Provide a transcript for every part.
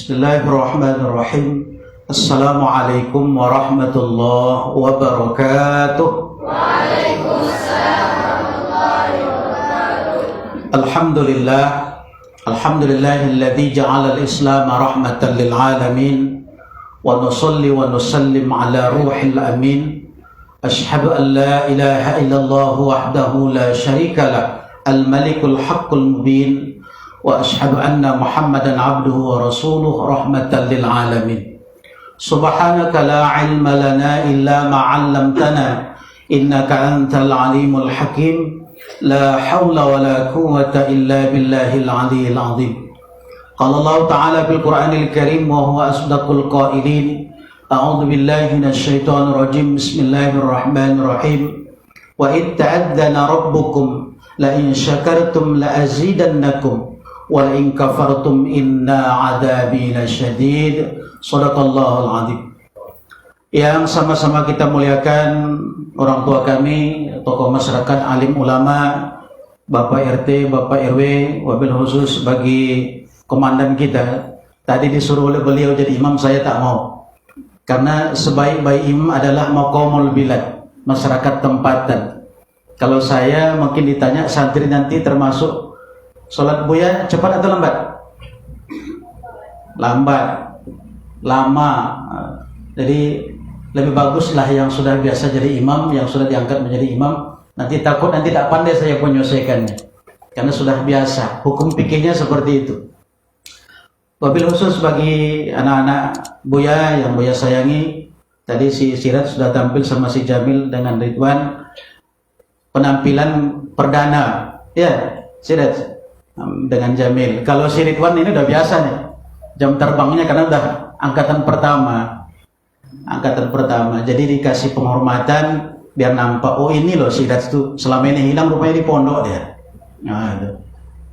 Bismillahirrahmanirrahim. Assalamualaikum warahmatullahi wabarakatuh. Waalaikumsalam warahmatullahi wabarakatuh. Alhamdulillahilladzi ja'ala al-Islam rahmatan lil alamin wa nusalli wa nusallim ala ruhil amin. Ashhadu an la ilaha illallah wahdahu la syarika lah, al-malikul haqqul mubin. Wa ashhadu anna Muhammadan abduhu wa rasuluhu rahmatan lil alamin. Subhanaka la ilma lana illa ma 'allamtana innaka antal alimul hakim. La haula wa la quwwata illa billahil aliyyil azim. Qala Allah ta'ala fil Qur'anil Karim wa huwa asdaqul qailin. A'udzu billahi minasy syaithanir rajim. Bismillahirrahmanirrahim. Wa id ta'adzana rabbukum la in syakartum la azidannakum wa la in kafartum inna 'adzabi lasyadid. Shadaqallahul azim. Yang sama-sama kita muliakan orang tua kami, tokoh masyarakat, alim ulama, Bapak RT, Bapak RW, wabil khusus bagi komandan kita. Tadi disuruh oleh beliau jadi imam, saya tak mau. Karena sebaik-baik imam adalah maqamul bilad, masyarakat tempatan. Kalau saya mungkin ditanya santri nanti termasuk sholat buya cepat atau lambat? Lambat, lama. Jadi lebih baguslah yang sudah biasa jadi imam, yang sudah diangkat menjadi imam. Nanti takut nanti tak pandai saya menyelesaikannya, karena sudah biasa. Hukum fikihnya seperti itu. Wabil khusus bagi anak-anak Buya yang Buya sayangi. Tadi si Sirat sudah tampil sama si Jamil dengan Ridwan. Penampilan perdana, ya Sirat dengan Jamil. Kalau si Ridwan ini udah biasa nih, jam terbangnya karena udah angkatan pertama. Jadi dikasih penghormatan biar nampak, oh ini loh Sirat itu selama ini hilang, rupanya di pondok dia. Nah, itu.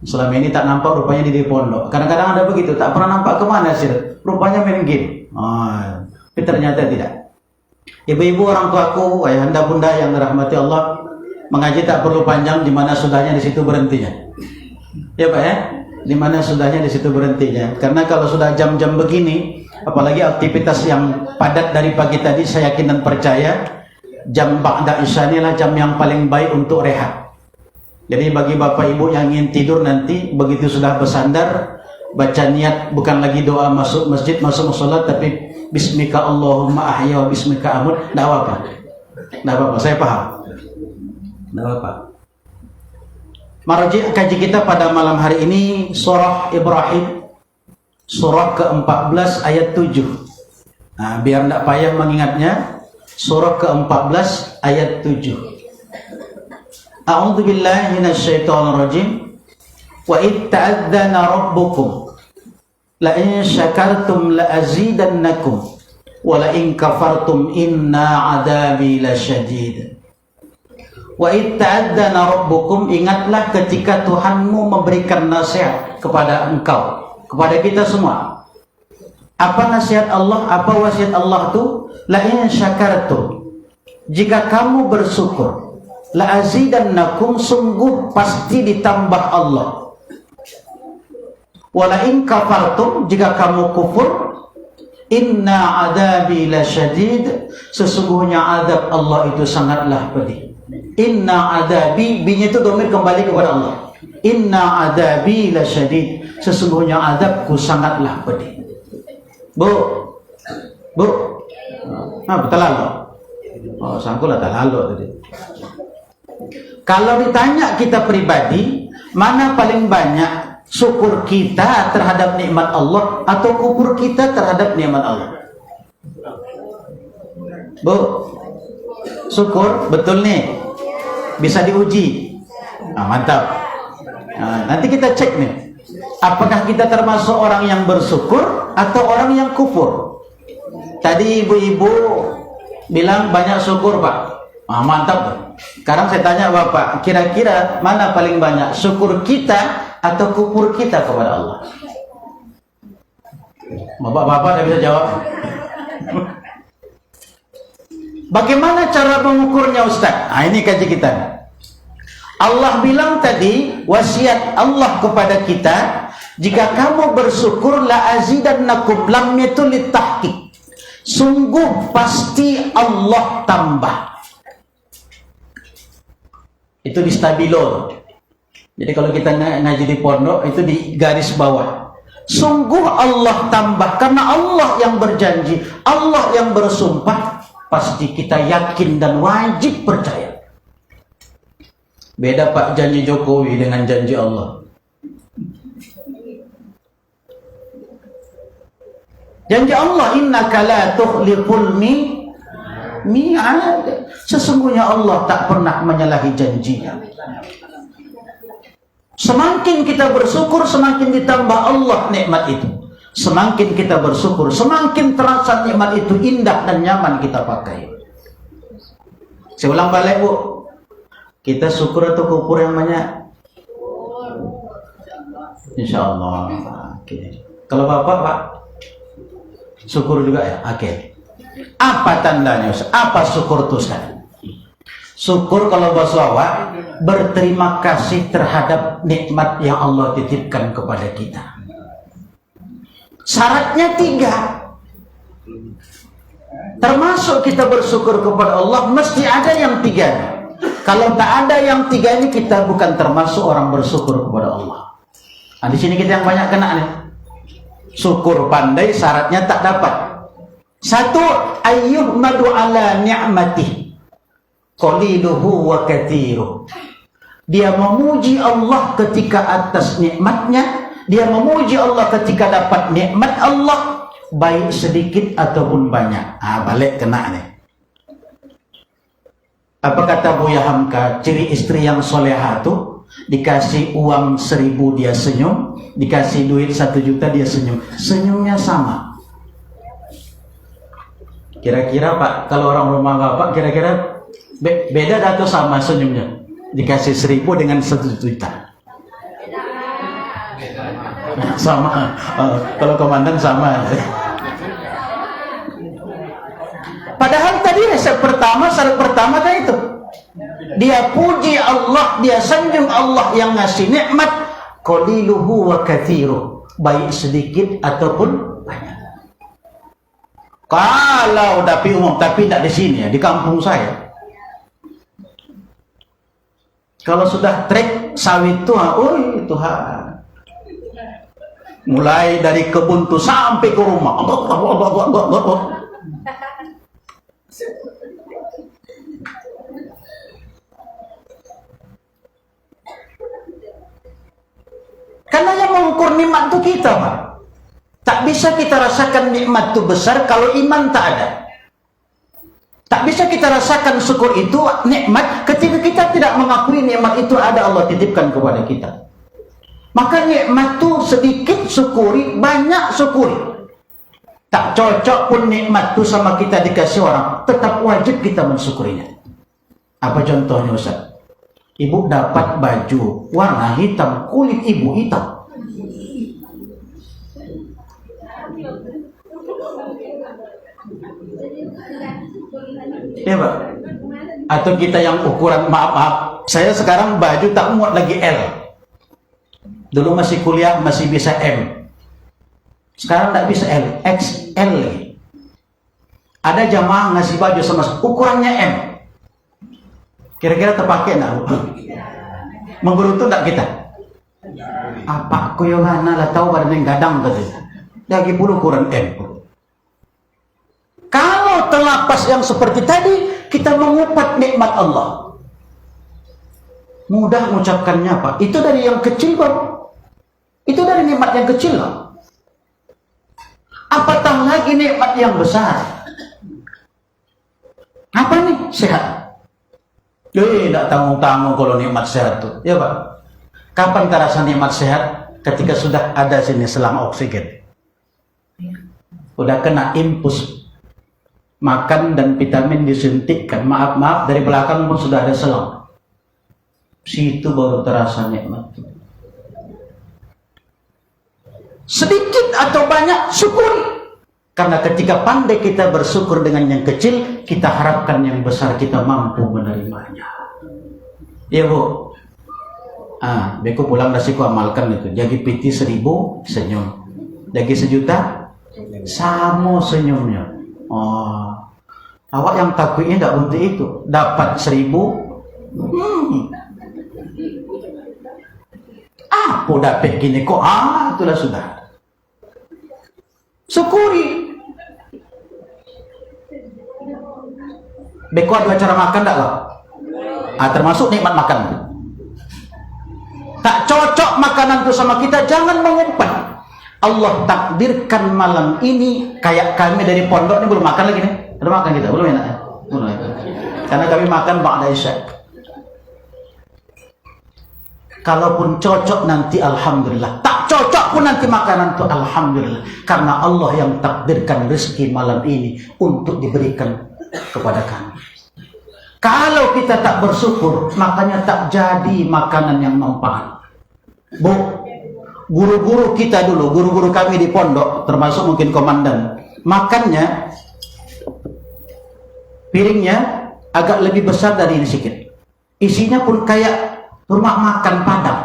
Selama ini tak nampak, rupanya di pondok. Kadang-kadang ada begitu, tak pernah nampak kemana Sirat, rupanya main game. Tapi ternyata tidak. Ibu-ibu, orang tuaku, ayahanda bunda yang dirahmati Allah, mengaji tak perlu panjang, di mana sudahnya di situ berhentinya. Ya Pak ya, di mana sudahnya di situ berhentinya. Karena kalau sudah jam-jam begini, apalagi aktivitas yang padat dari pagi tadi, saya yakin dan percaya jam ba'da isya inilah jam yang paling baik untuk rehat. Jadi bagi bapak ibu yang ingin tidur nanti, begitu sudah bersandar, baca niat, bukan lagi doa masuk masjid, masuk sholat, tapi bismika Allahumma ahya wa bismika amut. Tidak apa-apa, saya paham. Tidak apa-apa. Marji kaji kita pada malam hari ini surah Ibrahim, surah ke-14 ayat 7. Nah, biar tidak payah mengingatnya, surah ke-14 ayat 7. A'udzu billahi minasyaitonir rajim. Wa id ta'adzana rabbukum la in syakartum la azidannakum wa la in kafartum inna 'adzabi lasyadid. Wa id ta'adzana rabbukum, ingatlah ketika Tuhanmu memberikan nasihat kepada engkau, kepada kita semua. Apa nasihat Allah? Apa wasiat Allah itu? La in syakartum, jika kamu bersyukur, la azidannakum, sungguh pasti ditambah Allah. Wa la in kafartum, jika kamu kufur, inna adabi lasyadid, sesungguhnya azab Allah itu sangatlah pedih. Inna adabi, binya itu domir kembali kepada Allah. Inna adabi lasyadid, sesungguhnya azabku sangatlah pedih. Bu, betul lalu. Oh, sangkulah tak lalu tadi. Kalau ditanya kita pribadi, mana paling banyak syukur kita terhadap nikmat Allah atau kufur kita terhadap nikmat Allah? Bu, syukur, betul nih, bisa diuji. Nah, mantap. Nah, nanti kita cek nih, apakah kita termasuk orang yang bersyukur atau orang yang kufur? Tadi ibu-ibu bilang banyak syukur Pak. Mantap. Sekarang saya tanya Bapak, kira-kira mana paling banyak, syukur kita atau kufur kita kepada Allah? Bapak-bapak tidak bisa jawab. Bagaimana cara mengukurnya Ustaz? Nah, ini kaji kita. Allah bilang tadi, wasiat Allah kepada kita, Jika kamu bersyukur la azidannakum, lamnya itu litahqiq. Sungguh pasti Allah tambah. Itu di stabilo. Jadi kalau kita ngaji di pondok itu di garis bawah. Sungguh Allah tambah, karena Allah yang berjanji, Allah yang bersumpah, pasti kita yakin dan wajib percaya. Beda Pak janji Jokowi dengan janji Allah. Janji Allah, innaka la tukhliful mi'ad. Sesungguhnya Allah tak pernah menyalahi janjinya. Semakin kita bersyukur, semakin ditambah Allah nikmat itu. Semakin kita bersyukur, semakin terasa nikmat itu indah dan nyaman kita pakai. Saya ulang balik, Bu. Kita syukur atau kufur yang banyak? Insya Allah. Oke. Kalau Bapak, Pak, syukur juga ya? Oke. Apa tandanya, Ustaz? Apa syukur itu, Ustaz? Syukur kalau bahasa awak, berterima kasih terhadap nikmat yang Allah titipkan kepada kita. Syaratnya 3. Termasuk kita bersyukur kepada Allah, mesti ada yang 3. Kalau tak ada yang 3 ini, kita bukan termasuk orang bersyukur kepada Allah. Nah, di sini kita yang banyak kena nih. Syukur pandai, syaratnya tak dapat. 1, ayyuhmadu ala ni'matih qaliluhu wa kathiruh. Dia memuji Allah ketika atas nikmatnya, dia memuji Allah ketika dapat nikmat Allah, baik sedikit ataupun banyak. Balik kena nih. Apa kata Buya Hamka, ciri istri yang soleha tuh dikasih uang 1.000 dia senyum, dikasih duit 1 juta dia senyum, senyumnya sama. Kira-kira Pak, kalau orang rumah Bapak kira-kira beda atau sama senyumnya? Dikasih 1.000 dengan 1 juta. Sama. Kalau komandan sama. Padahal tadi syarat pertama kan itu. Dia puji Allah, dia sanjung Allah yang ngasih nikmat, qaliluhu wa kathiruh, baik sedikit ataupun banyak. Kalau tapi umum, tapi tidak di sini ya, di kampung saya. Kalau sudah trek sawit tuh, Tuhan. Mulai dari kebun tuh sampai ke rumah. Karena yang mengukur nikmat itu kita, Pak. Tak bisa kita rasakan nikmat itu besar kalau iman tak ada. Tak bisa kita rasakan syukur itu nikmat ketika kita tidak mengakui nikmat itu ada, Allah titipkan kepada kita. Maka nikmat itu sedikit syukuri, banyak syukuri. Tak cocok pun nikmat itu sama kita dikasih orang, tetap wajib kita mensyukurinya. Apa contohnya, Ustaz? Ibu dapat baju warna hitam, kulit ibu hitam. Ya Pak. Atau kita yang ukuran, maaf, saya sekarang baju tak muat lagi L. Dulu masih kuliah masih bisa M. Sekarang tak bisa L, XL lagi. Ada jamaah ngasih baju sama ukurannya M. Kira-kira terpakai enggak? Menggerutu enggak kita? Apa aku yang lah tahu badan yang gadang tadi. Lagi puluh ukuran M. Kalau terlapas yang seperti tadi, kita mengupat nikmat Allah. Mudah mengucapkannya, Pak. Itu dari yang kecil, Pak. Itu dari nikmat yang kecil, Pak. Apatah lagi nikmat yang besar. Apa nih? Sehat. Tidak tanggung-tanggung kalau nikmat sehat tuh. Ya Pak. Kapan terasa nikmat sehat? Ketika sudah ada sini selang oksigen. Udah kena impuls. Makan dan vitamin disuntikkan. Maaf, dari belakang pun sudah ada selang. Situ baru terasa nikmat. Sedikit atau banyak syukuri. Karena ketika pandai kita bersyukur dengan yang kecil, kita harapkan yang besar kita mampu menerimanya. Ya Bu. Beko pulang nasi ku amalkan itu. Jagi piti 1000 senyum. Jagi 1.000.000 sama senyumnya. Oh, awak yang takutnya tidak untuk itu. Dapat 1.000. Apa dapat gini kok? Itulah sudah. Syukuri. Beko ada cara makan tak kau? Termasuk nikmat makan. Tak cocok makanan itu sama kita, jangan mengumpat. Allah takdirkan malam ini kayak kami dari pondok ini belum makan lagi nih. Ada makan kita? Belum enak ya? Belum enak. Karena kami makan ba'da isya. Kalaupun cocok nanti alhamdulillah. Tak cocok pun nanti makanan itu alhamdulillah. Karena Allah yang takdirkan rezeki malam ini untuk diberikan kepada kami. Kalau kita tak bersyukur, makanya tak jadi makanan yang manfaat. Bu, guru-guru kita dulu, guru-guru kami di pondok, termasuk mungkin komandan, makannya, piringnya agak lebih besar dari ini sedikit. Isinya pun kayak rumah makan Padang.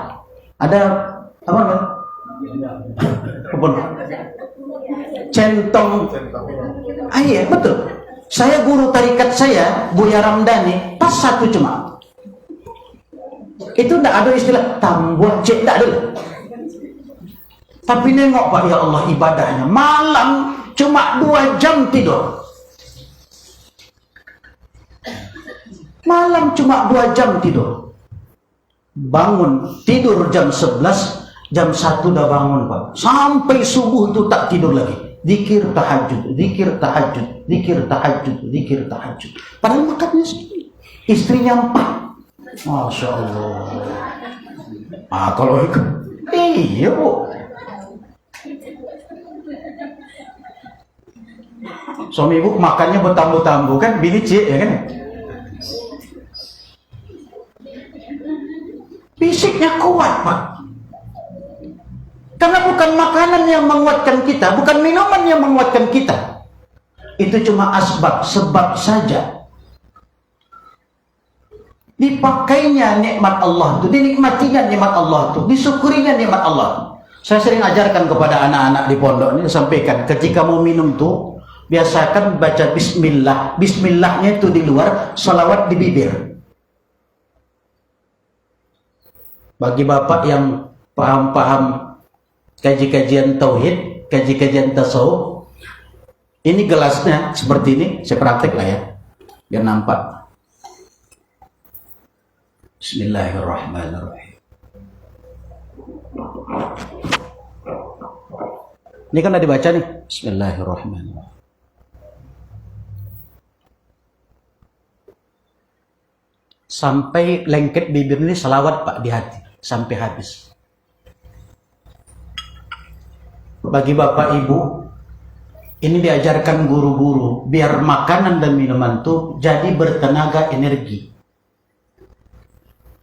Ada apa namanya? Centong. Iya, betul. Saya guru tarikat saya, Buya Ramdhani, pas satu cuma. Itu tidak ada istilah tambah cek, tidak ada. Tapi nengok Pak, ya Allah ibadahnya. Malam cuma 2 jam tidur. Malam cuma 2 jam tidur. Bangun, tidur jam 11, jam 1 udah bangun Pak. Sampai subuh itu tak tidur lagi. Zikir tahajud, zikir tahajud, zikir tahajud, zikir tahajud. Padahal makannya sendiri. Istrinya 4. Masya Allah. Kalau ikut, iya Bu. Suami ibu makannya bertambu-tambu kan, bini cik ya kan. Fisiknya kuat Pak. Karena bukan makanan yang menguatkan kita, bukan minuman yang menguatkan kita. Itu cuma asbab, sebab saja. Dipakainya nikmat Allah itu, dinikmatinya nikmat Allah itu, disyukurinya nikmat Allah. Saya sering ajarkan kepada anak-anak di pondok ini, sampaikan ketika mau minum tuh, biasakan baca bismillah. Bismillahnya itu di luar, salawat di bibir. Bagi bapak yang paham-paham kaji-kajian tauhid, kaji-kajian tasawuf, ini gelasnya seperti ini, saya praktek lah ya, biar nampak. Bismillahirrahmanirrahim. Ini kan udah dibaca nih. Bismillahirrahmanirrahim. Sampai lengket bibir ini salawat Pak di hati, sampai habis. Bagi bapak ibu, ini diajarkan guru-guru biar makanan dan minuman itu jadi bertenaga energi.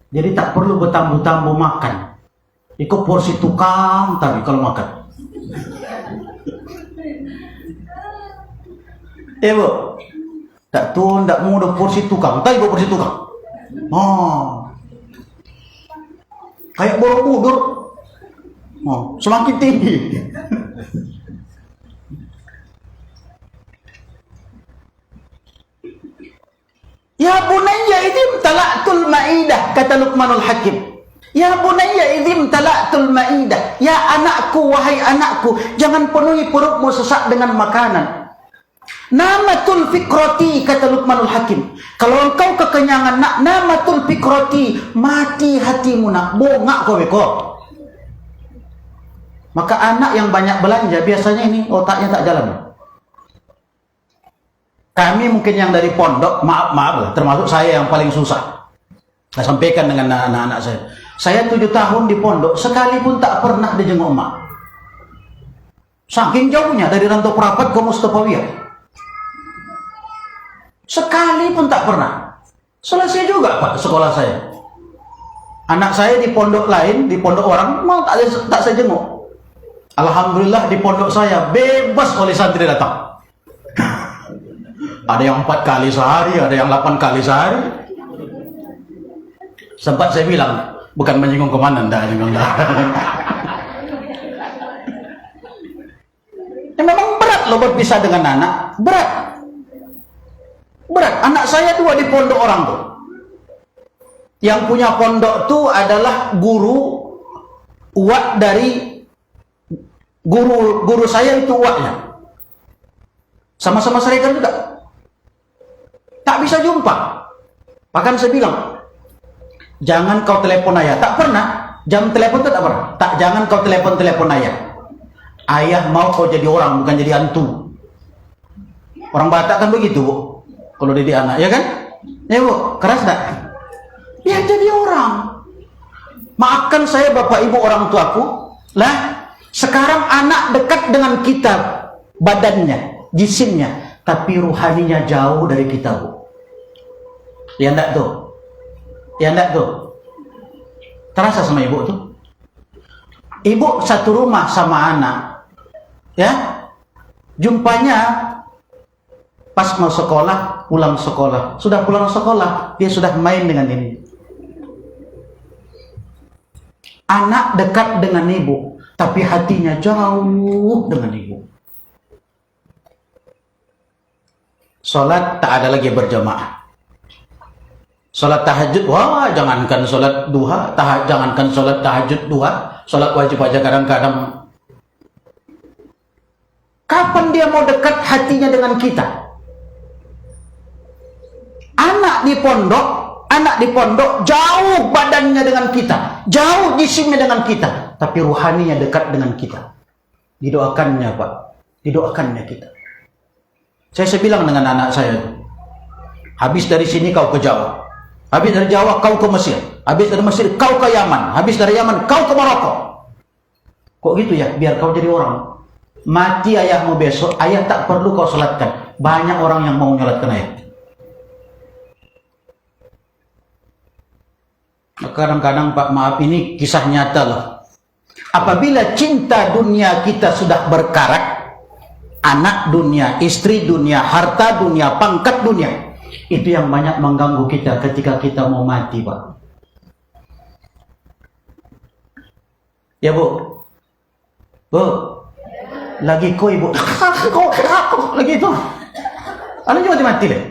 Jadi tak perlu bertambu-tambu makan. Ikut porsi tukang tapi kalau makan. Bu, tak tuh tak mau ada porsi tukang, tapi porsi tukang. Kayak Borobudur. Semakin tinggi. Ya bunayya idzim tala'tul ma'idah, kata Luqmanul Hakim. Ya bunayya idzim tala'tul ma'idah. Ya anakku, wahai anakku, jangan penuhi perutmu sesak dengan makanan. Namatul fikrati, kata Luqmanul Hakim. Kalau engkau kekenyangan nak, namatul fikrati, mati hatimu nak, bongak kau beko. Maka anak yang banyak belanja biasanya ini otaknya tak jalan. Kami mungkin yang dari pondok, maaf lah, termasuk saya yang paling susah. Saya sampaikan dengan anak-anak saya. Saya 7 tahun di pondok, sekalipun tak pernah dijenguk emak. Saking jauhnya dari Rantau Perapat ke Mustafawiyah. Sekalipun tak pernah. Selesai juga Pak sekolah saya. Anak saya di pondok lain, di pondok orang, mau tak saya jenguk. Alhamdulillah di pondok saya bebas oleh santri datang. Ada yang 4 kali sehari, ada yang 8 kali sehari. Sempat saya bilang, Bukan menyinggung komandan, dah menyinggung dah. Ya, memang berat loh berpisah dengan anak, berat. Berat. Anak saya 2 di pondok orang tuh. Yang punya pondok tuh adalah guru uak dari guru saya itu uaknya. Sama-sama seragam juga. Tak bisa jumpa. Bahkan saya bilang, jangan kau telepon ayah. Tak pernah. Jam telepon itu tak pernah. Tak, jangan kau telepon ayah. Ayah mau kau jadi orang, bukan jadi hantu. Orang Batak kan begitu, Bu. Kalau didik anak, ya kan? Ya, Bu, keras tak? Ya, jadi orang. Maafkan saya Bapak Ibu orang tuaku. Lah, sekarang anak dekat dengan kita, badannya, jisimnya, tapi ruhaninya jauh dari kita, Bu. Ya enggak tuh? Ya enggak tuh? Terasa sama ibu tuh? Ibu satu rumah sama anak, ya, jumpanya pas mau sekolah, pulang sekolah. Sudah pulang sekolah, dia sudah main dengan ini. Anak dekat dengan ibu, tapi hatinya jauh dengan ibu. Sholat tak ada lagi berjamaah. Sholat tahajud, wah jangankan sholat duha, jangankan sholat tahajud duha, sholat wajib aja kadang-kadang. Kapan dia mau dekat hatinya dengan kita? Anak di pondok jauh badannya dengan kita, jauh jisimnya dengan kita, tapi ruhaninya dekat dengan kita. Didoakannya, Pak, didoakannya kita. Saya bilang dengan anak saya, habis dari sini kau ke Jawa, habis dari Jawa kau ke Mesir, habis dari Mesir kau ke Yaman, habis dari Yaman kau ke Maroko. Kok gitu ya? Biar kau jadi orang. Mati ayahmu besok, ayah tak perlu kau sholatkan. Banyak orang yang mau nyolatkan ayah. Kadang-kadang, Pak, maaf, ini kisah nyata loh. Apabila cinta dunia kita sudah berkarat, anak dunia, istri dunia, harta dunia, pangkat dunia, itu yang banyak mengganggu kita ketika kita mau mati, Pak. Ya, Bu. Bu. Lagi kok, Ibu. Kok lagi itu. Anda juga mati deh.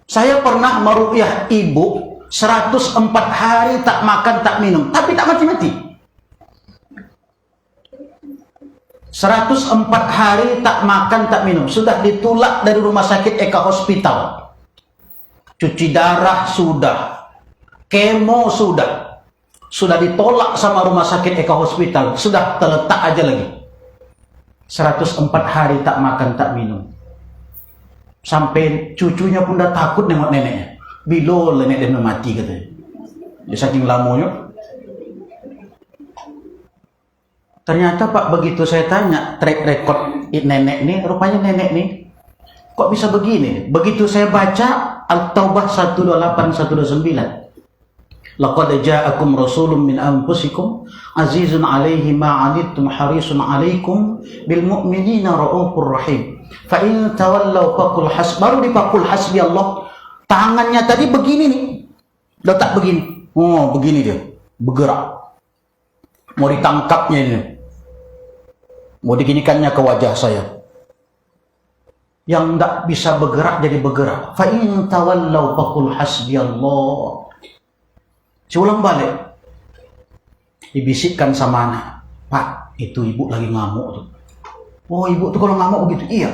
Saya pernah meruqyah ibu 104 hari tak makan tak minum, tapi tak mati-mati. 104 hari tak makan tak minum, sudah ditolak dari rumah sakit Eka Hospital. Cuci darah sudah, kemo sudah ditolak sama rumah sakit Eka Hospital, sudah terletak aja lagi. 104 hari tak makan tak minum. Sampai cucunya pun udah takut nengok neneknya. Bilo nenek dia mati katanya. Dia saking lamanya. Ternyata, Pak, begitu saya tanya track record nenek nih, rupanya nenek nih kok bisa begini? Begitu saya baca Al-Taubah 128 129. Laqad ja'akum rasulun min anfusikum azizun 'alaihi ma 'anittum harisun 'alaikum bil mu'minina raufur rahim. Fa in tawallaw faqul baru dipakul hasbi Allah. Tangannya tadi begini nih. Letak begini. Oh, begini dia. Bergerak. Mau ditangkapnya ini. Mau diginikannya ke wajah saya. Yang enggak bisa bergerak jadi bergerak. Fa in tawallaw faqul hasbi Allah. Saya ulang balik. Dibisikkan sama anak. Pak, itu ibu lagi ngamuk tuh. Oh, ibu tuh kalau ngamuk begitu? Iya.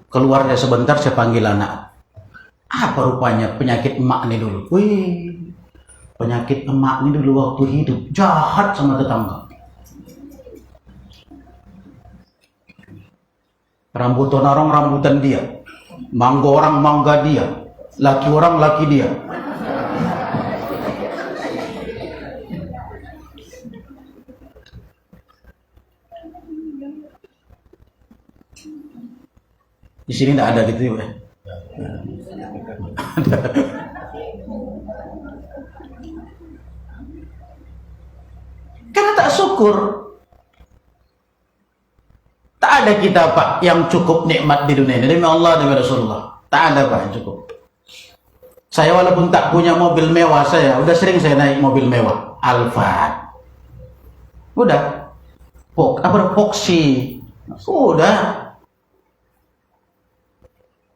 Keluar sebentar, saya panggil anak. Apa rupanya penyakit emak ini dulu? Wih, penyakit emak ini dulu waktu hidup jahat sama tetangga. Rambutan orang rambutan dia, mangga orang mangga dia, laki orang laki dia. Di sini tidak ada gitu ya. Karena tak syukur. Tak ada kita, Pak, yang cukup nikmat di dunia ini. Demi Allah, demi Rasulullah. Tak ada, Pak, yang cukup. Saya walaupun tak punya mobil mewah, saya udah sering saya naik mobil mewah, Alphard. Udah. Foxy. Udah.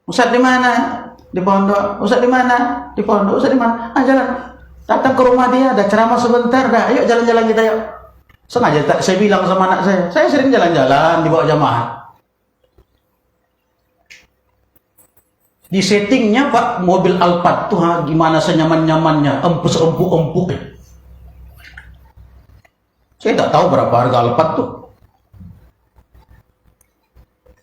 Ustaz di mana? Di pondok. Ustaz di mana? Di pondok. Ustaz di mana? Jalan. Datang ke rumah dia, ada ceramah sebentar, dah. Ayo jalan-jalan kita yuk. Sengaja tak saya bilang sama anak saya sering jalan-jalan di bawah jamaah. Di settingnya Pak, mobil Alphard tuh gimana senyaman-nyamannya, empuk-empuk. Saya tak tahu berapa harga Alphard tuh.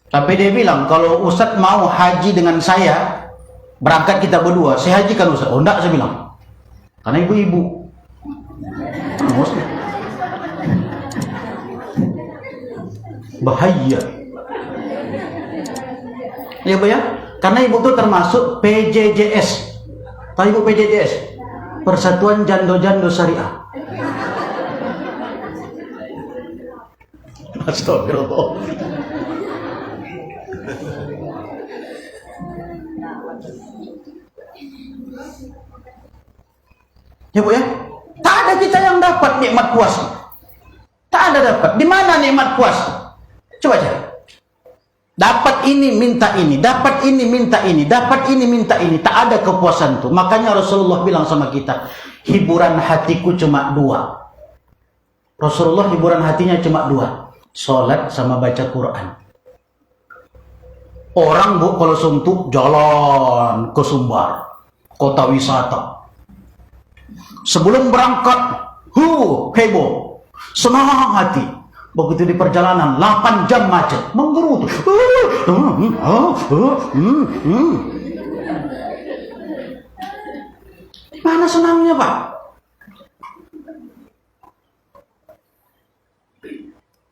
Tapi dia bilang, kalau Ustadz mau haji dengan saya, berangkat kita berdua, saya hajikan Ustadz. Oh enggak, saya bilang. Karena ibu-ibu. Bahaya. Ya Bu ya? Karena ibu itu termasuk PJJS. Tahu ibu PJJS? Persatuan Jando-Jando Syariah. Astagfirullah. Ya Bu ya? Tak ada kita yang dapat nikmat puasa. Tak ada dapat. Di mana nikmat puasa? Coba cari. Dapat ini minta ini, dapat ini minta ini, dapat ini minta ini. Tak ada kepuasan tuh. Makanya Rasulullah bilang sama kita, hiburan hatiku cuma dua. Rasulullah hiburan hatinya cuma dua. Sholat sama baca Quran. Orang Bu kalau suntuk jalan ke Sumbar, kota wisata. Sebelum berangkat, heboh, senang hati. Begitu di perjalanan 8 jam macet, menggerutu. Mana senangnya Pak?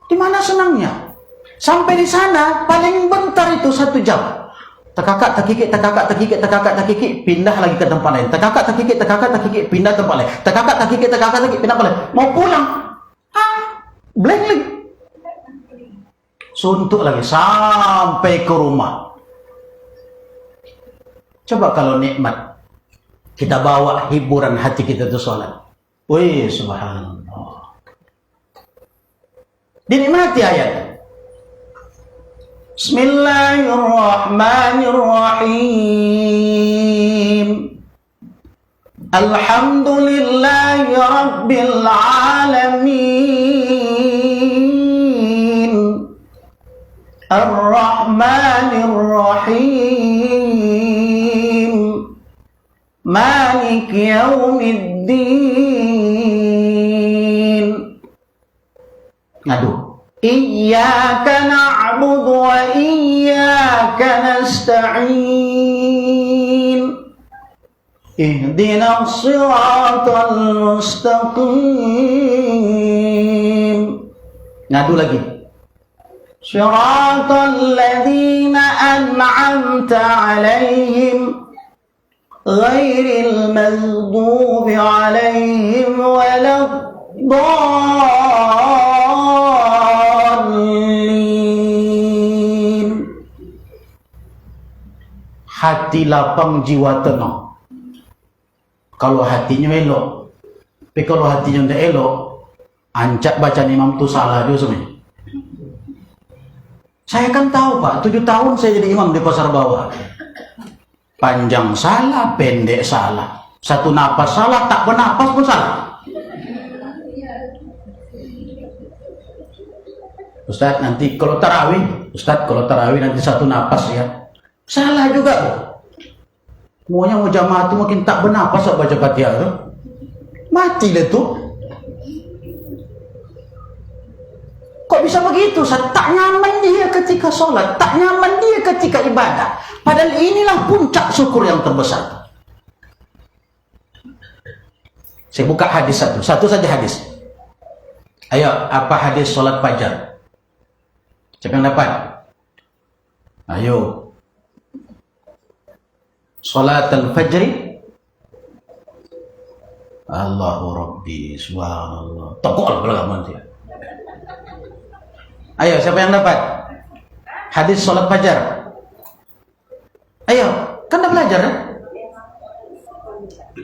Di mana senangnya? Sampai di sana paling bentar itu 1 jam. Tekakak, tekikik, tekakak, tekikik, tekakak, tekikik, pindah lagi ke tempat lain. Tekakak, tekikik, tekakak, tekikik, pindah tempat lain. Tekakak, tekikik, tekakak, tekikik, pindah tempat lain. Mau pulang, blank lagi. Suntuk lagi sampai ke rumah. Coba kalau nikmat kita bawa hiburan hati kita itu sholat. Wih, subhanallah. Dinikmati ayat. Bismillahirrahmanirrahim. Alhamdulillahi rabbil alamin. Ar-Rahmanir-Rahim. Malik yaumiddin. Ngadu. Iyyaka na'budu wa iyyaka nasta'in. Ihdinas siratal mustaqim. Ngadu lagi. Siratal ladzina an'amta 'alaihim ghairil maghdubi 'alaihim waladdallin. Hati lapang, jiwa tenang. Kalau hatinya elok, tapi kalau hatinya tidak elok, ancak bacaan imam itu salah dia sebenarnya. Saya kan tahu Pak, 7 tahun saya jadi imam di Pasar Bawah. Panjang salah, pendek salah. Satu napas salah, tak bernapas pun salah. Ustadz nanti kalau tarawih, nanti satu napas ya. Salah juga kok. Maunya mau jamaah itu makin tak bernapas baca Fatihah tuh. Mati deh tuh. Kok bisa begitu? Tak nyaman dia ketika sholat, tak nyaman dia ketika ibadah. Padahal inilah puncak syukur yang terbesar. Saya buka hadis satu saja hadis. Ayo, apa hadis sholat fajar? Siapa yang dapat? Ayo. Sholat al-fajri. Allahu Rabbi, subhanallah. Tokol beragam dia. Ayo, siapa yang dapat? Hadis sholat fajar. Ayo, kan udah belajar kan?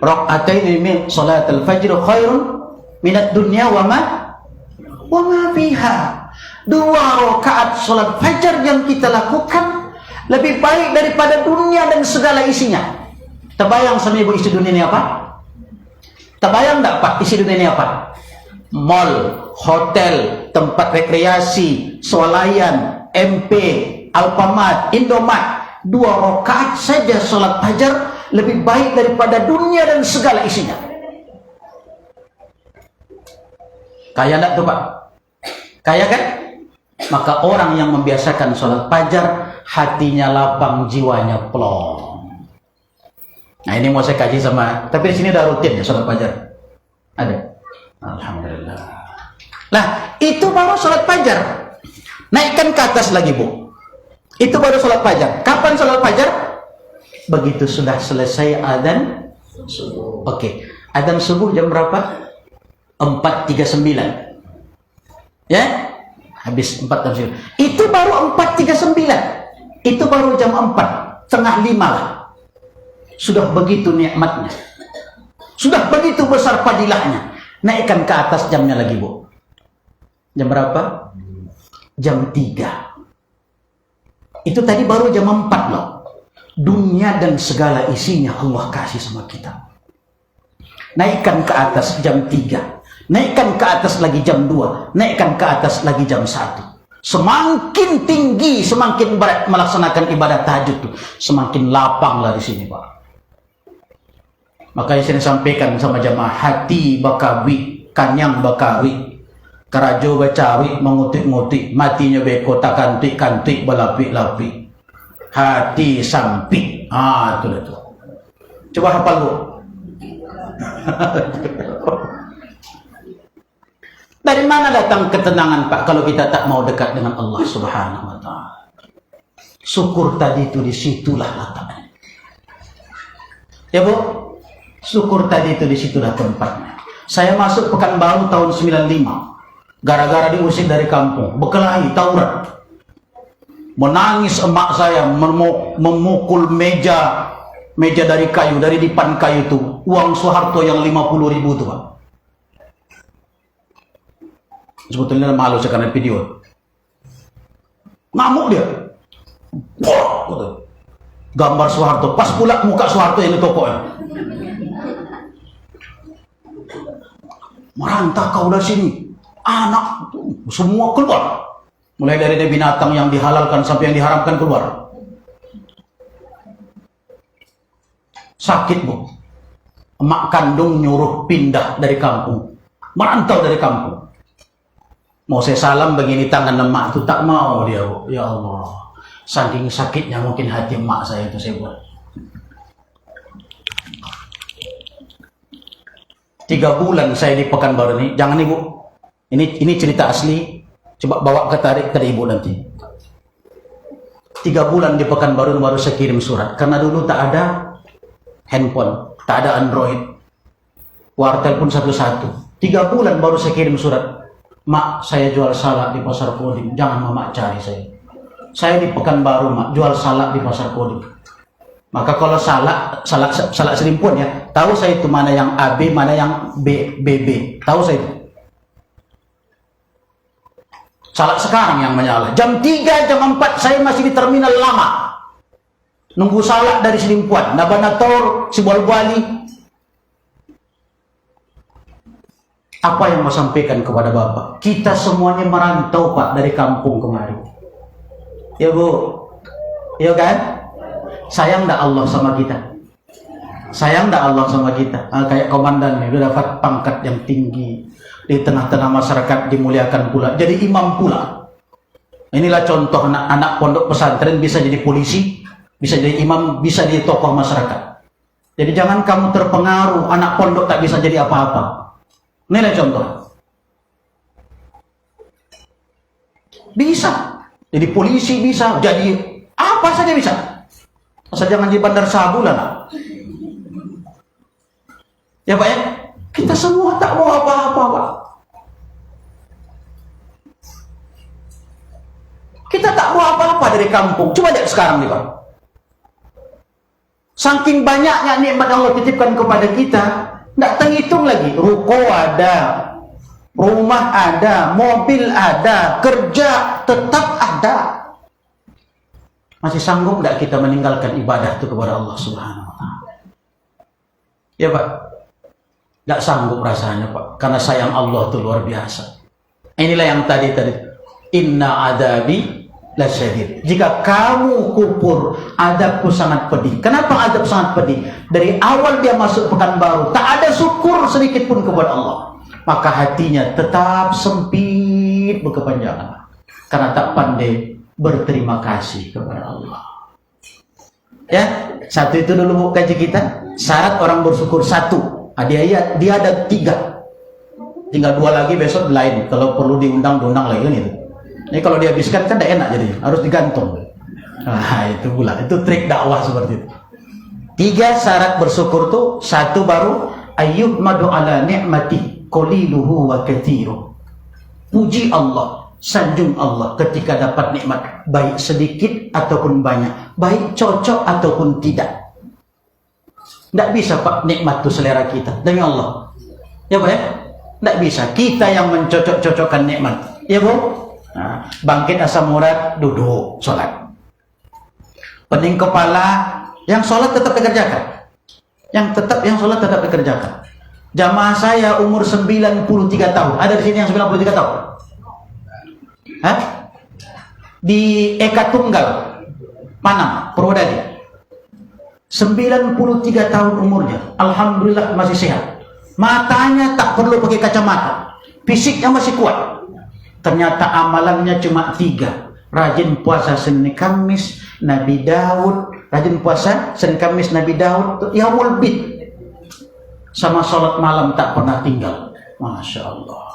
Rak'ataini min salatil fajr khairun minad dunya wa ma fiha. 2 rakaat salat fajar yang kita lakukan lebih baik daripada dunia dan segala isinya. Terbayang sama ibu isi dunia ini apa? Terbayang enggak Pak isi dunia ini apa? Mall, hotel, tempat rekreasi, swalayan, MP, Alfamart, Indomart. 2 rakaat saja salat fajar lebih baik daripada dunia dan segala isinya. Kaya enggak tuh Pak? Kaya kan? Maka orang yang membiasakan salat fajar, hatinya lapang, jiwanya plong. Nah ini mau saya kaji sama, tapi di sini udah rutin ya salat fajar. Ada. Alhamdulillah. Nah itu baru salat fajar. Naikkan ke atas lagi Bu. Itu baru salat fajar. Kapan salat fajar? Begitu sudah selesai adzan subuh. Oke. Adzan subuh jam berapa? 4.39. Ya? Habis 4.39. Itu baru 4.39. Itu baru jam 4, setengah 5 lah. Sudah begitu nikmatnya, sudah begitu besar fadilahnya. Naikkan ke atas jamnya lagi Bu. Jam berapa? Jam 3. Itu tadi baru jam 4 loh. Dunia dan segala isinya Allah kasih sama kita. Naikkan ke atas jam 3. Naikkan ke atas lagi jam 2. Naikkan ke atas lagi jam 1. Semakin tinggi, semakin berat melaksanakan ibadah tahajud tuh, semakin lapang lah di sini Pak. Makanya saya sampaikan sama jamaah, hati bakawi, kanyang bakawi, karajo bacawi, mengutik-ngutik, matinya beko tak kantik-kantik, belapik-lapik, hati sampik. Itu dah tu. Coba hafal Bu. Dari mana datang ketenangan Pak kalau kita tak mau dekat dengan Allah Subhanahu wa taala? Syukur tadi itu disitulah letaknya. Ya Bu, syukur tadi itu disitulah tempatnya. Saya masuk Pekanbaru tahun 95 gara-gara diusir dari kampung, berkelahi tawuran. Menangis emak saya, memukul meja dari kayu, dari dipan kayu itu, uang Soeharto yang 50.000 itu Pak. Sebetulnya malu sekarang video. Ngamuk dia. Wah, gambar Soeharto, pas pula muka Soeharto yang di toko ya. Merantau kau dari sini, anak semua keluar, mulai dari binatang yang dihalalkan sampai yang diharamkan keluar. Sakit Bu, emak kandung nyuruh pindah dari kampung, merantau dari kampung. Mau saya salam begini tangan emak itu tak mau dia Bu. Ya Allah, saking sakitnya mungkin hati emak saya itu saya buat. 3 bulan saya di Pekanbaru ini, jangan Ibu, ini cerita asli, coba bawa ke Ibu nanti. 3 bulan di Pekanbaru baru saya kirim surat, karena dulu tak ada handphone, tak ada Android, wartel pun satu-satu. 3 bulan baru saya kirim surat, Mak saya jual salak di Pasar Kodim, jangan Mak cari saya. Saya di Pekanbaru Mak, jual salak di Pasar Kodim. Maka kalau salak serimpun ya, tahu saya itu mana yang AB, mana yang BB, tahu saya itu. Salak sekarang yang menyala. Jam 3, jam 4 saya masih di terminal lama. Nunggu salak dari Selimpuan, Nabanator, Sibolbali. Apa yang mau sampaikan kepada Bapak? Kita semuanya merantau Pak dari kampung kemarin. Ya Bu, ya kan? Sayang enggak Allah sama kita? Sayang enggak Allah sama kita? Kayak komandan nih, udah dapat pangkat yang tinggi, di tengah-tengah masyarakat dimuliakan pula, jadi imam pula. Inilah contoh anak-anak pondok pesantren bisa jadi polisi, bisa jadi imam, bisa jadi tokoh masyarakat. Jadi jangan kamu terpengaruh anak pondok tak bisa jadi apa-apa. Inilah contoh. Bisa jadi polisi, bisa jadi apa saja bisa. Asal jangan di bandar sabu lah. Ya Pak ya, kita semua tak mau apa-apa Pak. Kita tak mau apa-apa dari kampung. Coba lihat sekarang nih Pak. Saking banyaknya nikmat Allah titipkan kepada kita, tidak terhitung lagi. Ruko ada, rumah ada, mobil ada, kerja tetap ada. Masih sanggup tidak kita meninggalkan ibadah itu kepada Allah Subhanahu wa Ta'ala? Ya Pak, tidak sanggup rasanya Pak, karena sayang Allah itu luar biasa. Inilah yang tadi inna adabi lasyadid. Jika kamu kufur, adabku sangat pedih. Kenapa adab sangat pedih? Dari awal dia masuk Pekanbaru, tak ada syukur sedikit pun kepada Allah. Maka hatinya tetap sempit berkepanjangan, karena tak pandai berterima kasih kepada Allah. Ya, satu itu dulu Bu kaji kita. Syarat orang bersyukur satu. Dia ada 3. Tinggal 2 lagi besok lain. Kalau perlu diundang lagi kan itu. Ini kalau dihabiskan kan tidak enak, jadi harus digantung. Nah itu pula, itu trik dakwah seperti itu. 3 syarat bersyukur tuh. 1 baru ayyuhmadu ala ni'mati qaliluhu wa kathiruh. Puji Allah, sanjung Allah ketika dapat nikmat, baik sedikit ataupun banyak, baik cocok ataupun tidak. Tidak bisa Pak nikmat itu selera kita, demi Allah. Ya Pak ya, tidak bisa. Kita yang mencocok-cocokkan nikmat. Ya Bu. Nah, bangkit asam urat, duduk, sholat. Pening kepala, yang sholat tetap dikerjakan. Yang sholat tetap dikerjakan. Jamaah saya umur 93 tahun. Ada di sini yang 93 tahun? Hah? Di Eka Tunggal, Panam, Purwodadi. 93 tahun umurnya. Alhamdulillah masih sehat. Matanya tak perlu pakai kacamata. Fisiknya masih kuat. Ternyata amalannya cuma 3. Rajin puasa Senin Kamis Nabi Daud. Rajin puasa Senin Kamis Nabi Daud. Yaumul Bid. Sama sholat malam tak pernah tinggal. Masya Allah.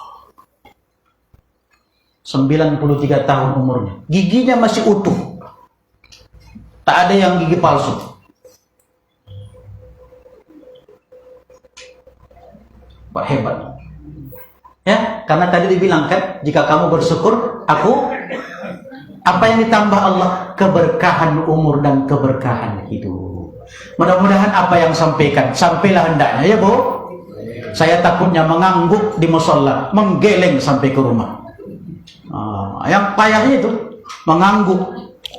93 tahun umurnya. Giginya masih utuh. Tak ada yang gigi palsu. Pak hebat. Ya, karena tadi dibilang kan, jika kamu bersyukur, aku apa yang ditambah Allah? Keberkahan umur dan keberkahan hidup. Mudah-mudahan apa yang sampailah hendaknya ya Bu. Saya takutnya mengangguk di musola, menggeleng sampai ke rumah. Yang payahnya itu mengangguk.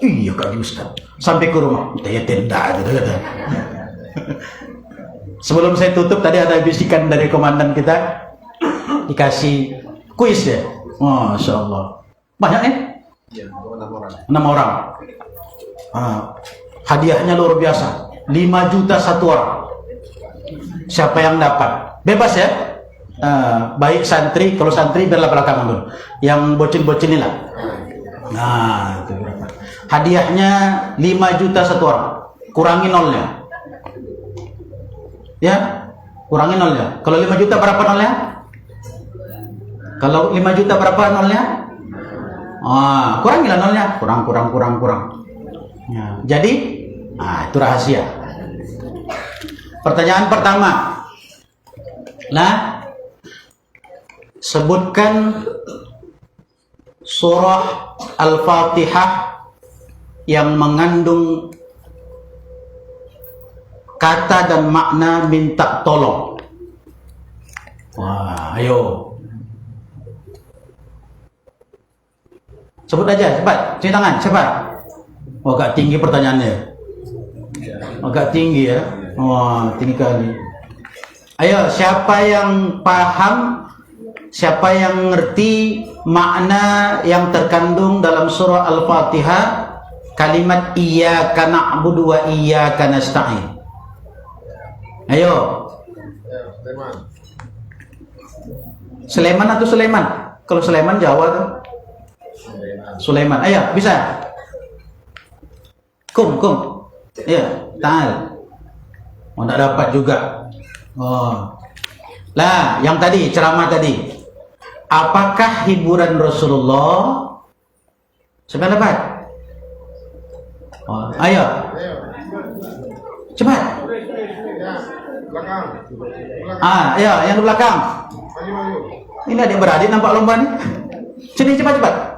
Iya Kak Ustaz, sampai ke rumah. Ya tenda gitu. Sebelum saya tutup tadi ada bisikan dari komandan kita. Dikasih kuis ya, Masya Allah. Banyak ya? 6 orang. Hadiahnya luar biasa. 5 juta 1 orang. Siapa yang dapat? Bebas ya. Baik santri, kalau santri biarlah belakangan dulu. Yang bocil-bocil inilah. Nah, itu berapa? Hadiahnya 5 juta 1 orang. Kurangi nolnya. Ya, kurangi nolnya. Kalau 5 juta berapa nolnya? Kalau 5 juta berapa nolnya? Kurangilah nolnya. Kurang. Ya, jadi, itu rahasia. Pertanyaan pertama. Nah, sebutkan surah Al-Fatihah yang mengandung kata dan makna minta tolong. Wah, ayo. Sebut aja, cepat. Cuci tangan, cepat. Agak tinggi pertanyaannya. Agak tinggi ya. Wah, tinggi kali. Ayo, siapa yang paham, siapa yang ngerti makna yang terkandung dalam surah Al-Fatihah, kalimat iyyaka na'budu wa iyyaka nasta'in. Ayo. Sulaiman atau Sulaiman? Kalau Sulaiman Jawa tuh. Sulaiman. Ayo, bisa. Kum. Iya, ta'al. Tidak dapat juga. Lah, yang tadi ceramah tadi. Apakah hiburan Rasulullah? Siapa dapat? Ayo. Cepat. Ayo, yang di belakang. Ini adik beradik nampak lomba nih. Sini cepat.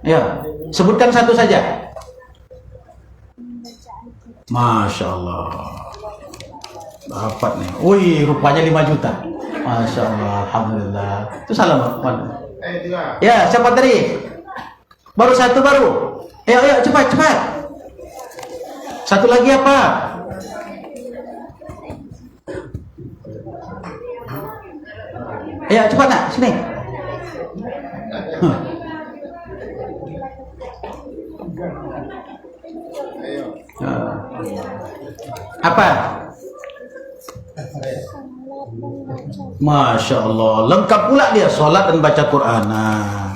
Ya, sebutkan satu saja. Masya Allah. Dapat nih. Wih, rupanya 5 juta. Masya Allah, alhamdulillah. Itu salam apa? Ya, siapa tadi? Baru satu baru. Ayo, cepat. Satu lagi apa? Ayo, cepat nak, sini. Apa? Masya Allah, lengkap pula dia sholat dan baca Quran. Nah,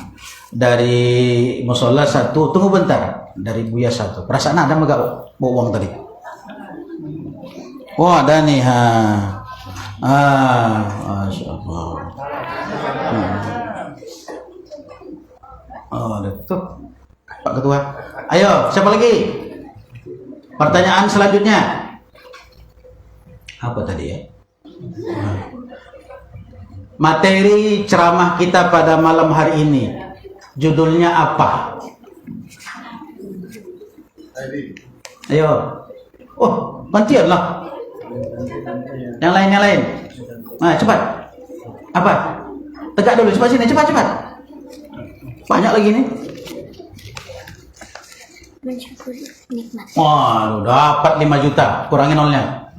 dari musola satu, tunggu bentar, dari Buya satu. Perasaan ada enggak bawa uang tadi? Wah, ada nih, ha. Masya Allah. Oh, itu Pak Ketua. Ayo, siapa lagi? Pertanyaan selanjutnya. Apa tadi ya? Materi ceramah kita pada malam hari ini, judulnya apa? Ayo. Oh, gantian lah. Yang lain. Nah, cepat. Apa? Tegak dulu, cepat sini, cepat. Banyak lagi nih. Mensyukuri nikmat. Wah, dapat 5 juta, kurangin nolnya.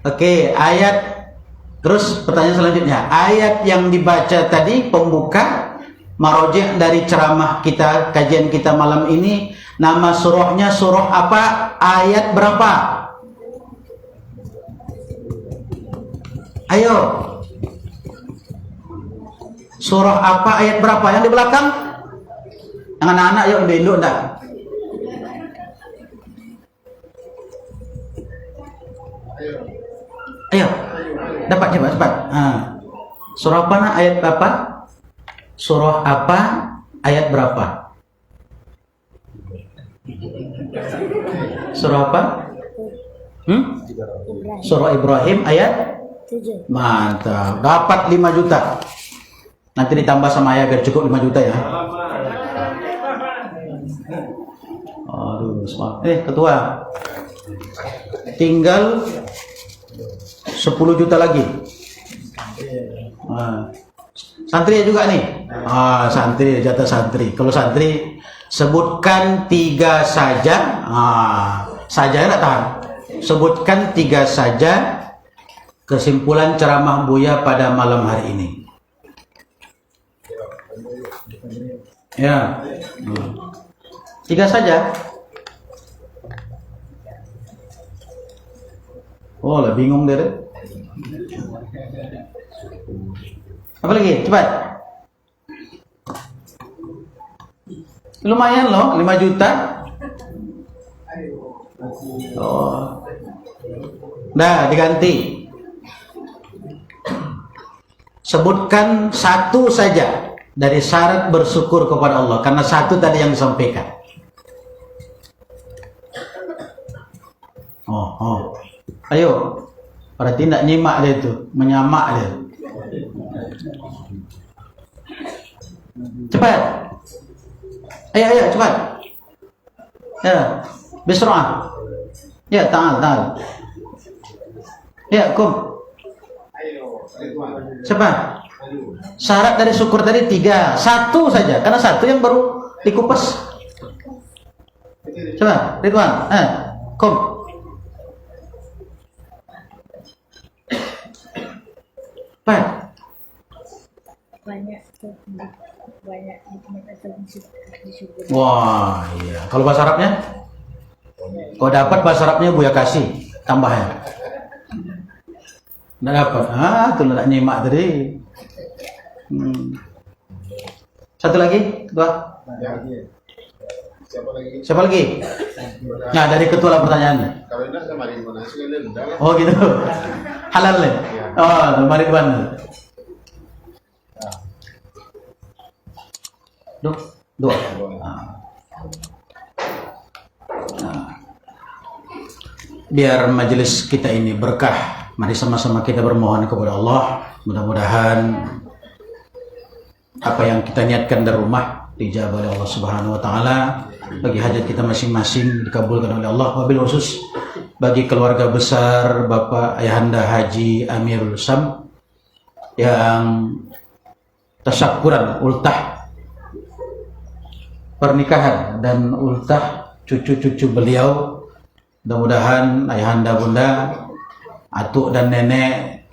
Oke, ayat. Terus pertanyaan selanjutnya, ayat yang dibaca tadi pembuka marojek dari ceramah kita, kajian kita malam ini, nama surahnya surah apa? Ayat berapa? Ayo. Surah apa, ayat berapa? Yang di belakang? Yang anak-anak, yuk, ibu-ibu enggak? Ayo. Dapat cepat. Surah apa, nak? Ayat apa? Surah apa? Ayat berapa? Surah apa? Surah Ibrahim ayat 7. Mantap. Dapat 5 juta. Nanti ditambah sama ayah biar cukup 5 juta ya. Aduh, semangat. Ketua. Tinggal 10 juta lagi. Santri juga nih. Santri, jatah santri. Kalau santri sebutkan 3 saja. Saja enggak tahan. Sebutkan 3 saja kesimpulan ceramah Buya pada malam hari ini. Ya. 3 saja. Oh, lah bingung deh. Apa lagi? Cepat. Lumayan loh, 5 juta. Oh. Nah, diganti. Sebutkan 1 saja dari syarat bersyukur kepada Allah, karena 1 tadi yang disampaikan. Oh. Ayo, berarti tidak nyimak dia itu, menyamak dia. Cepat. Ayo, cepat. Ya, bisra'ah. Ya, ta'al. Ya, kum. Cepat. Syarat dari syukur tadi 3, 1 saja, karena 1 yang baru dikupas. Coba, Ridwan. Kum. Banyak nikmat atau disyukuri. Wah, iya. Kalau bahasa Arabnya? Kalau dapat bahasa Arabnya Buya kasih tambahnya. Nggak dapat. Itu nggak nyimak tadi. Satu lagi, 2. Siapa lagi? Nah, dari ketua lah pertanyaannya. Oh gitu. Halal ya? Oh, sama Ridwan. Dua. Biar majelis kita ini berkah, mari sama-sama kita bermohon kepada Allah, mudah-mudahan apa yang kita niatkan dari rumah dijabah oleh Allah Subhanahu wa taala, bagi hajat kita masing-masing dikabulkan oleh Allah, wabil khusus bagi keluarga besar Bapak Ayahanda Haji Amirul Sam yang tasyakuran ultah pernikahan dan ultah cucu-cucu beliau. Mudah-mudahan ayahanda bunda, atuk dan nenek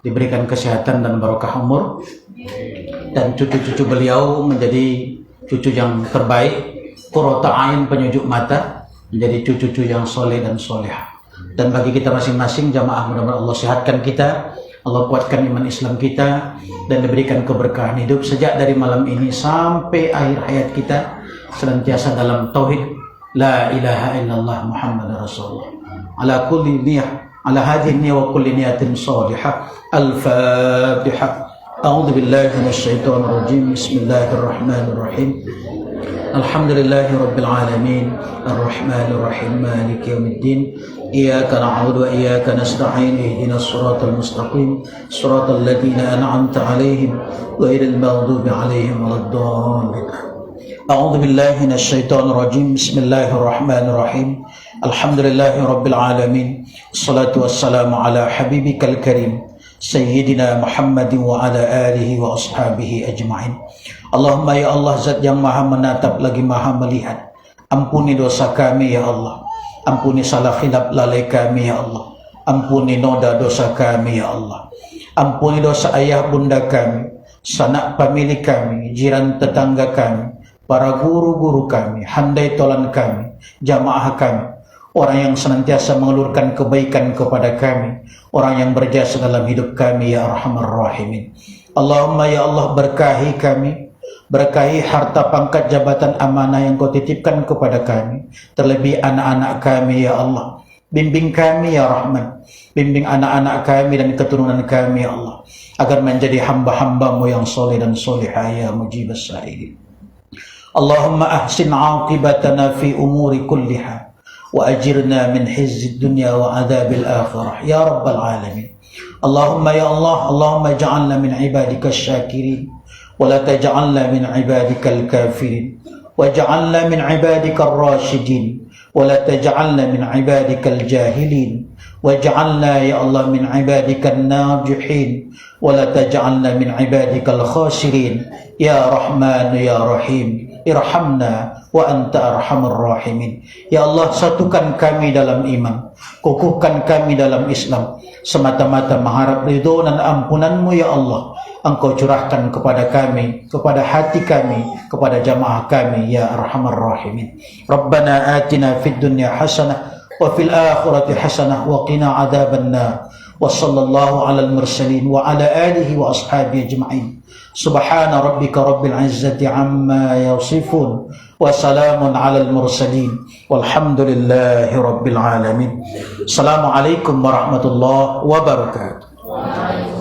diberikan kesehatan dan barokah umur, dan cucu-cucu beliau menjadi cucu yang terbaik, qurrata ain, penyujuk mata, menjadi cucu-cucu yang soleh dan solehah. Dan bagi kita masing-masing jamaah, mudah-mudahan Allah sehatkan kita, Allah kuatkan iman Islam kita, dan diberikan keberkahan hidup sejak dari malam ini sampai akhir hayat kita senantiasa dalam tauhid la ilaha illallah Muhammad Rasulullah ala kulli niyah ala hadhihi niyah wa kulli niyatin salihah. Al-Fatihah. A'udzu billahi minasyaitonir rajim. Bismillahirrahmanirrahim. Alhamdulillahi rabbil alamin arrahmanir rahim maliki yaumiddin iyyaka na'budu wa iyyaka nasta'in ihdinas siratal mustaqim siratal ladzina an'amta 'alaihim ghairil maghdubi 'alaihim waladdallin. A'udzu billahi minasyaitonir rajim. Bismillahirrahmanirrahim. Alhamdulillahi rabbil alamin. Wassalatu wassalamu ala habibikal karim Sayyidina Muhammadin wa ala alihi wa ashabihi ajma'in. Allahumma ya Allah, zat yang maha menatap lagi maha melihat, ampuni dosa kami ya Allah, ampuni salah khilaf lalai kami ya Allah, ampuni noda dosa kami ya Allah, ampuni dosa ayah bunda kami, sanak pemilik kami, jiran tetangga kami, para guru-guru kami, handai tolan kami, jamaah kami, orang yang senantiasa mengelurkan kebaikan kepada kami, orang yang berjasa dalam hidup kami ya Arhamar Rahimin. Allahumma ya Allah, berkahi kami, berkahi harta pangkat jabatan amanah yang kau titipkan kepada kami, terlebih anak-anak kami ya Allah. Bimbing kami ya Rahman, bimbing anak-anak kami dan keturunan kami ya Allah, agar menjadi hamba-hambamu yang soleh dan solehah ya mujibas sa'ilin. Allahumma ahsin aqibatana fi umuri kulliha wa ajirna min hizzid dunya wa adzabil akhirah ya rabbal alamin. Allahumma ya Allah, Allahumma ja'alna min ibadika syakirin wa la taj'alna min ibadikal kafirin wa ja'alna min ibadikar rasyidin wa la taj'alna min ibadikal jahilin wa ja'alna ya Allah min ibadikan najihin wa la taj'alna min ibadikal khasirin ya Rahman ya Rahim. Irhamna wa anta arhamur rahimin. Ya Allah, satukan kami dalam iman, kukuhkan kami dalam Islam, semata-mata mengharap ridho dan ampunanmu ya Allah. Engkau curahkan kepada kami, kepada hati kami, kepada jamaah kami ya arhamar rahimin. Rabbana atina fid dunya hasanah wa fil akhirati hasanah wa qina adzabannar. Wa sallallahu alal mursalin wa ala alihi wa ashabihi ajma'in. Subhana rabbika rabbil izzati amma yasifun wa salamun alal mursalin walhamdulillahi rabbil alamin. Assalamualaikum warahmatullahi wabarakatuh.